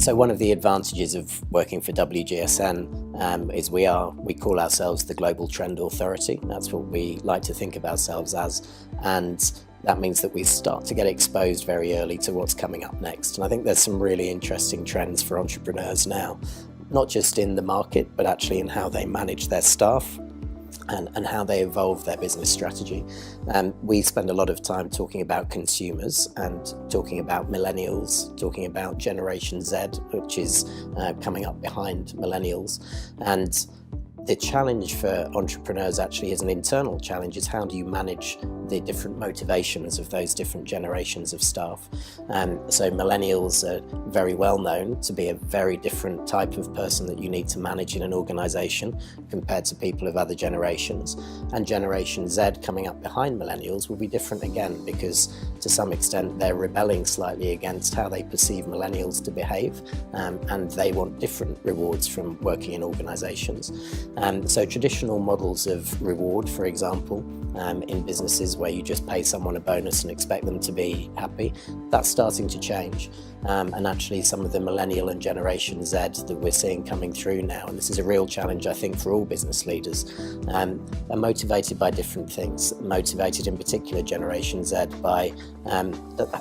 So one of the advantages of working for WGSN is we call ourselves the Global Trend Authority. That's what we like to think of ourselves as, and that means that we start to get exposed very early to what's coming up next. And I think there's some really interesting trends for entrepreneurs now, not just in the market, but actually in how they manage their staff and how they evolve their business strategy. We spend a lot of time talking about consumers and talking about millennials, talking about Generation Z, which is coming up behind millennials. And the challenge for entrepreneurs actually is an internal challenge, is how do you manage the different motivations of those different generations of staff. So millennials are very well known to be a very different type of person that you need to manage in an organisation compared to people of other generations. And Generation Z coming up behind millennials will be different again, because to some extent they're rebelling slightly against how they perceive millennials to behave, and they want different rewards from working in organisations. So traditional models of reward, for example, in businesses where you just pay someone a bonus and expect them to be happy, that's starting to change. And actually some of the millennial and Generation Z that we're seeing coming through now, and this is a real challenge I think for all business leaders, are motivated by different things. Motivated in particular Generation Z by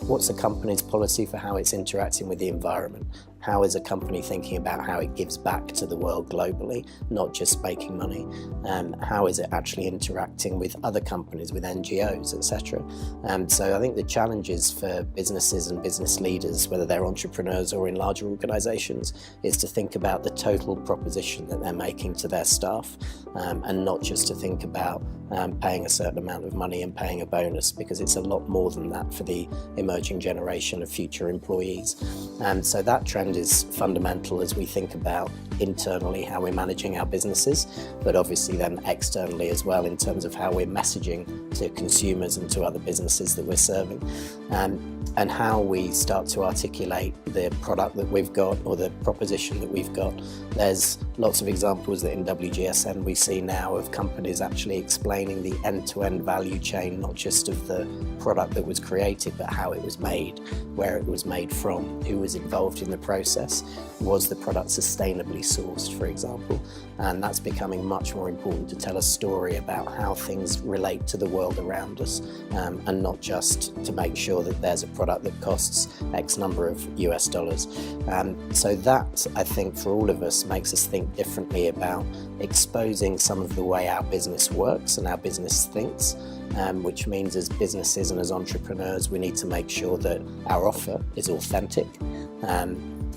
what's a company's policy for how it's interacting with the environment. How is a company thinking about how it gives back to the world globally, not just making money? How is it actually interacting with other companies, with NGOs, etc.? So I think the challenges for businesses and business leaders, whether they're entrepreneurs or in larger organisations, is to think about the total proposition that they're making to their staff, and not just to think about paying a certain amount of money and paying a bonus, because it's a lot more than that for the emerging generation of future employees. So that trend is fundamental as we think about internally how we're managing our businesses, but obviously then externally as well in terms of how we're messaging to consumers and to other businesses that we're serving, and how we start to articulate the product that we've got or the proposition that we've got. There's lots of examples that in WGSN we see now of companies actually explaining the end-to-end value chain, not just of the product that was created, but how it was made, where it was made from, who was involved in the process, was the product sustainably sourced, for example. And that's becoming much more important to tell a story about how things relate to the world around us, and not just to make sure that there's a product that costs X number of US dollars. So that, I think, for all of us makes us think differently about exposing some of the way our business works and our business thinks, which means as businesses and as entrepreneurs we need to make sure that our offer is authentic,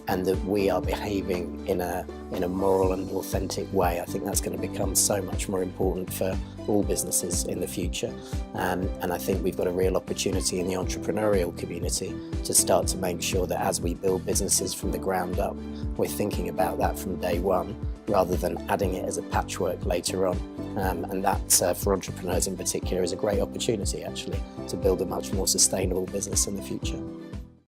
and that we are behaving in a moral and authentic way. I think that's going to become so much more important for all businesses in the future. And I think we've got a real opportunity in the entrepreneurial community to start to make sure that as we build businesses from the ground up, we're thinking about that from day one, rather than adding it as a patchwork later on. And that, for entrepreneurs in particular, is a great opportunity actually to build a much more sustainable business in the future.